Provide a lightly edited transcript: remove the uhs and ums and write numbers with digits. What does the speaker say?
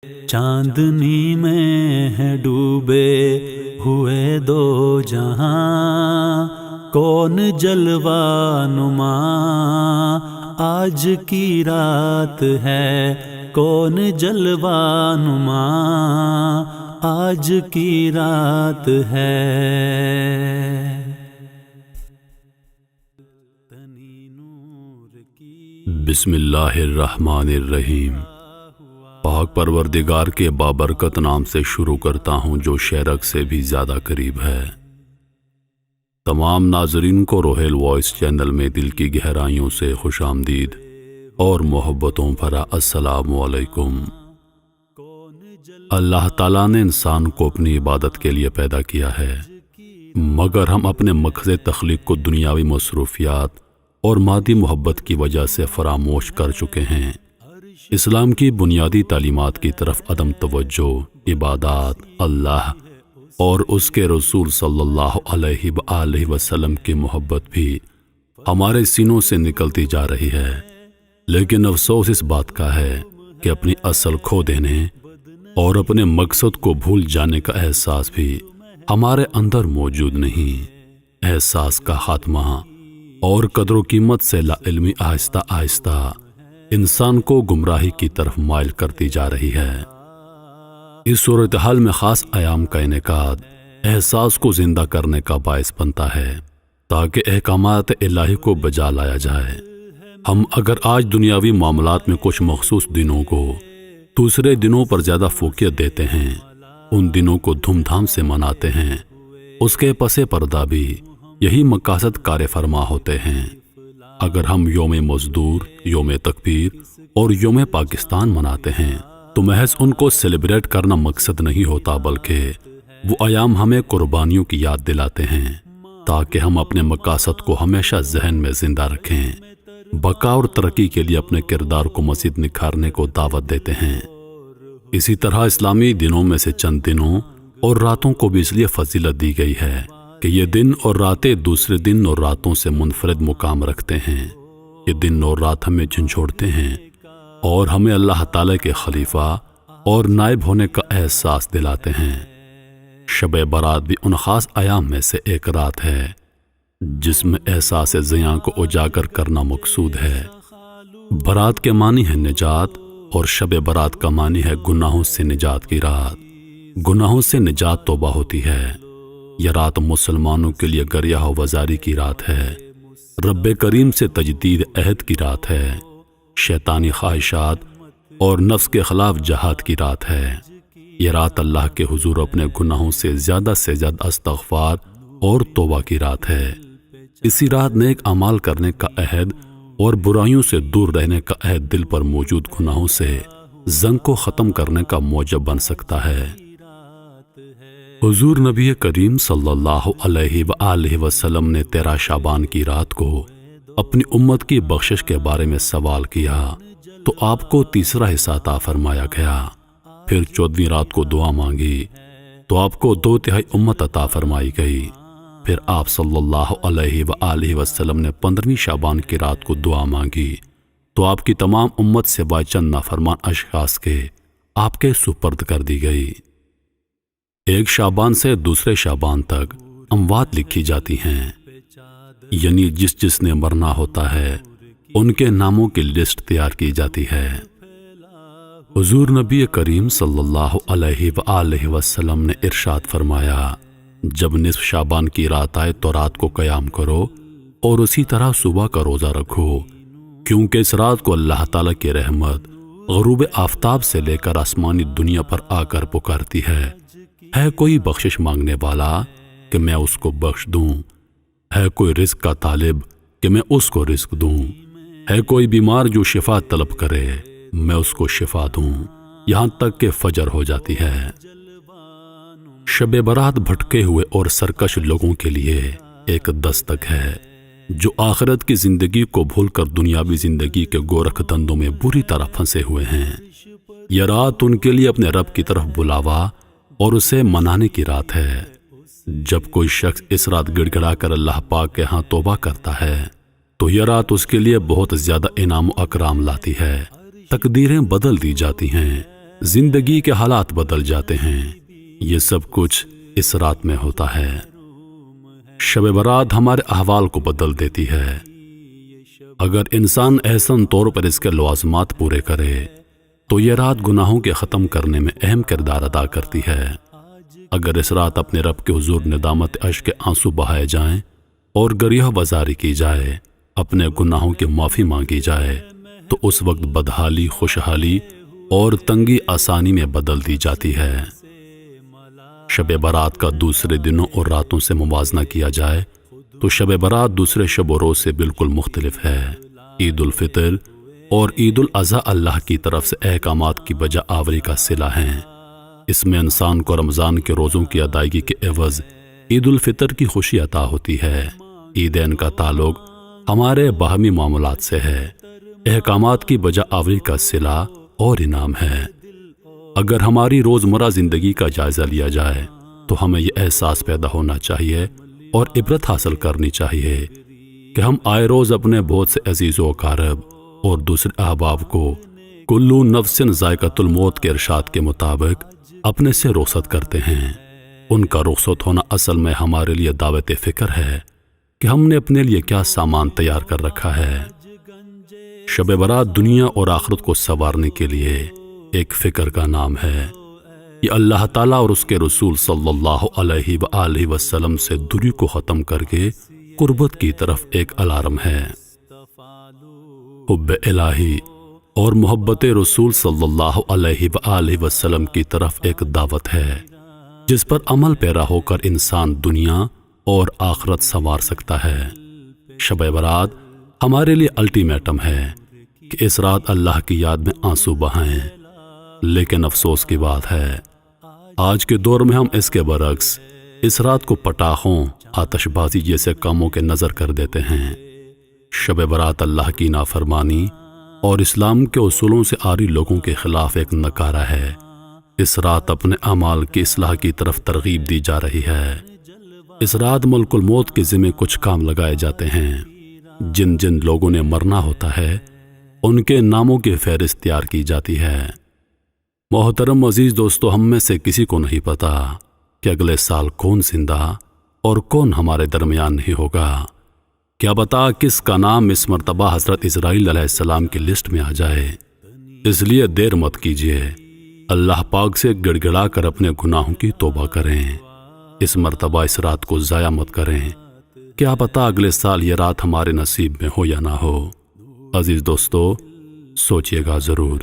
چاندنی میں ہے ڈوبے ہوئے دو جہاں، کون جلوہ نما آج کی رات ہے، کون جلوہ نما آج کی رات ہے۔ بسم اللہ الرحمن الرحیم۔ پاک پروردگار کے بابرکت نام سے شروع کرتا ہوں جو شیرک سے بھی زیادہ قریب ہے۔ تمام ناظرین کو روحیل وائس چینل میں دل کی گہرائیوں سے خوش آمدید اور محبتوں بھرا السلام علیکم۔ اللہ تعالیٰ نے انسان کو اپنی عبادت کے لیے پیدا کیا ہے، مگر ہم اپنے مقصد تخلیق کو دنیاوی مصروفیات اور مادی محبت کی وجہ سے فراموش کر چکے ہیں۔ اسلام کی بنیادی تعلیمات کی طرف عدم توجہ، عبادات، اللہ اور اس کے رسول صلی اللہ علیہ وآلہ وسلم کی محبت بھی ہمارے سینوں سے نکلتی جا رہی ہے، لیکن افسوس اس بات کا ہے کہ اپنی اصل کھو دینے اور اپنے مقصد کو بھول جانے کا احساس بھی ہمارے اندر موجود نہیں۔ احساس کا خاتمہ اور قدر و قیمت سے لا علمی آہستہ آہستہ انسان کو گمراہی کی طرف مائل کرتی جا رہی ہے۔ اس صورتحال میں خاص ایام کا انعقاد احساس کو زندہ کرنے کا باعث بنتا ہے تاکہ احکامات الہی کو بجا لایا جائے۔ ہم اگر آج دنیاوی معاملات میں کچھ مخصوص دنوں کو دوسرے دنوں پر زیادہ فوقیت دیتے ہیں، ان دنوں کو دھوم دھام سے مناتے ہیں، اس کے پس پردہ بھی یہی مقاصد کار فرما ہوتے ہیں۔ اگر ہم یوم مزدور، یوم تکبیر اور یوم پاکستان مناتے ہیں تو محض ان کو سیلیبریٹ کرنا مقصد نہیں ہوتا، بلکہ وہ ایام ہمیں قربانیوں کی یاد دلاتے ہیں تاکہ ہم اپنے مقاصد کو ہمیشہ ذہن میں زندہ رکھیں۔ بقا اور ترقی کے لیے اپنے کردار کو مزید نکھارنے کو دعوت دیتے ہیں۔ اسی طرح اسلامی دنوں میں سے چند دنوں اور راتوں کو بھی اس لیے فضیلت دی گئی ہے کہ یہ دن اور راتیں دوسرے دن اور راتوں سے منفرد مقام رکھتے ہیں۔ یہ دن اور رات ہمیں جھنجھوڑتے ہیں اور ہمیں اللہ تعالیٰ کے خلیفہ اور نائب ہونے کا احساس دلاتے ہیں۔ شب برات بھی ان خاص ایام میں سے ایک رات ہے جس میں احساس زیاں کو اجاگر کرنا مقصود ہے۔ برات کے معنی ہے نجات اور شب برات کا معنی ہے گناہوں سے نجات کی رات۔ گناہوں سے نجات توبہ ہوتی ہے۔ یہ رات مسلمانوں کے لیے گریہ و وزاری کی رات ہے، رب کریم سے تجدید عہد کی رات ہے، شیطانی خواہشات اور نفس کے خلاف جہاد کی رات ہے۔ یہ رات اللہ کے حضور اپنے گناہوں سے زیادہ استغفار اور توبہ کی رات ہے۔ اسی رات نیک اعمال کرنے کا عہد اور برائیوں سے دور رہنے کا عہد دل پر موجود گناہوں سے زنگ کو ختم کرنے کا موجب بن سکتا ہے۔ حضور نبی کریم صلی اللہ علیہ وآلہ وسلم نے 13 شعبان کی رات کو اپنی امت کی بخشش کے بارے میں سوال کیا تو آپ کو تیسرا حصہ عطا فرمایا گیا۔ پھر 14ویں رات کو دعا مانگی تو آپ کو 2/3 امت عطا فرمائی گئی۔ پھر آپ صلی اللہ علیہ وآلہ وسلم نے 15ویں شعبان کی رات کو دعا مانگی تو آپ کی تمام امت سوائے چند نافرمان اشخاص کے آپ کے سپرد کر دی گئی۔ 1 شعبان سے دوسرے شعبان تک اموات لکھی جاتی ہیں، یعنی جس نے مرنا ہوتا ہے ان کے ناموں کی لسٹ تیار کی جاتی ہے۔ حضور نبی کریم صلی اللہ علیہ وآلہ وسلم نے ارشاد فرمایا، جب نصف شعبان کی رات آئے تو رات کو قیام کرو اور اسی طرح صبح کا روزہ رکھو، کیونکہ اس رات کو اللہ تعالیٰ کی رحمت غروب آفتاب سے لے کر آسمانی دنیا پر آ کر پکارتی ہے کوئی بخشش مانگنے والا کہ میں اس کو بخش دوں، ہے کوئی رزق کا طالب کہ میں اس کو رزق دوں، ہے کوئی بیمار جو شفا طلب کرے میں اس کو شفا دوں، یہاں تک کہ فجر ہو جاتی ہے۔ شب برات بھٹکے ہوئے اور سرکش لوگوں کے لیے ایک دستک ہے جو آخرت کی زندگی کو بھول کر دنیاوی زندگی کے گورکھ دندوں میں بری طرح پھنسے ہوئے ہیں۔ یہ رات ان کے لیے اپنے رب کی طرف بلاوا اور اسے منانے کی رات ہے۔ جب کوئی شخص اس رات گڑ گڑا کر اللہ پاک کے ہاں توبہ کرتا ہے تو یہ رات اس کے لیے بہت زیادہ انعام و اکرام لاتی ہے، تقدیریں بدل دی جاتی ہیں، زندگی کے حالات بدل جاتے ہیں۔ یہ سب کچھ اس رات میں ہوتا ہے۔ شب برات ہمارے احوال کو بدل دیتی ہے۔ اگر انسان احسن طور پر اس کے لوازمات پورے کرے تو یہ رات گناہوں کے ختم کرنے میں اہم کردار ادا کرتی ہے۔ اگر اس رات اپنے رب کے حضور ندامت اشک کے آنسو بہائے جائیں اور گریہ بازاری کی جائے، اپنے گناہوں کی معافی مانگی جائے، تو اس وقت بدحالی خوشحالی اور تنگی آسانی میں بدل دی جاتی ہے۔ شب برات کا دوسرے دنوں اور راتوں سے موازنہ کیا جائے تو شب برات دوسرے شب و روز سے بالکل مختلف ہے۔ عید الفطر اور عید الاضحیٰ اللہ کی طرف سے احکامات کی بجا آوری کا صلہ ہیں۔ اس میں انسان کو رمضان کے روزوں کی ادائیگی کے عوض عید الفطر کی خوشی عطا ہوتی ہے۔ عیدین کا تعلق ہمارے باہمی معاملات سے ہے۔ احکامات کی بجا آوری کا صلہ اور انعام ہے۔ اگر ہماری روزمرہ زندگی کا جائزہ لیا جائے تو ہمیں یہ احساس پیدا ہونا چاہیے اور عبرت حاصل کرنی چاہیے کہ ہم آئے روز اپنے بہت سے عزیز و اقارب اور دوسرے احباب کو کلو نفس ذائقۃ الموت کے ارشاد کے مطابق اپنے سے رخصت کرتے ہیں۔ ان کا رخصت ہونا اصل میں ہمارے لیے دعوت فکر ہے کہ ہم نے اپنے لیے کیا سامان تیار کر رکھا ہے۔ شب برات دنیا اور آخرت کو سنوارنے کے لیے ایک فکر کا نام ہے۔ یہ اللہ تعالیٰ اور اس کے رسول صلی اللہ علیہ وآلہ وسلم سے دوری کو ختم کر کے قربت کی طرف ایک الارم ہے۔ حب الہی اور محبت رسول صلی اللہ علیہ وآلہ وسلم کی طرف ایک دعوت ہے، جس پر عمل پیرا ہو کر انسان دنیا اور آخرت سنوار سکتا ہے۔ شب برات ہمارے لیے الٹیمیٹم ہے کہ اس رات اللہ کی یاد میں آنسو بہائیں، لیکن افسوس کی بات ہے آج کے دور میں ہم اس کے برعکس اس رات کو پٹاخوں، آتش بازی جیسے کاموں کے نظر کر دیتے ہیں۔ شب برات اللہ کی نافرمانی اور اسلام کے اصولوں سے عاری لوگوں کے خلاف ایک نکارہ ہے۔ اس رات اپنے اعمال کی اصلاح کی طرف ترغیب دی جا رہی ہے۔ اس رات ملک الموت کے ذمے کچھ کام لگائے جاتے ہیں۔ جن جن لوگوں نے مرنا ہوتا ہے ان کے ناموں کی فہرست تیار کی جاتی ہے۔ محترم عزیز دوستو، ہم میں سے کسی کو نہیں پتا کہ اگلے سال کون زندہ اور کون ہمارے درمیان نہیں ہوگا۔ کیا بتا کس کا نام اس مرتبہ حضرت اسرائیل علیہ السلام کی لسٹ میں آ جائے۔ اس لیے دیر مت کیجیے، اللہ پاک سے گڑ گڑا کر اپنے گناہوں کی توبہ کریں۔ اس مرتبہ اس رات کو ضائع مت کریں، کیا پتا اگلے سال یہ رات ہمارے نصیب میں ہو یا نہ ہو۔ عزیز دوستو، سوچئے گا ضرور۔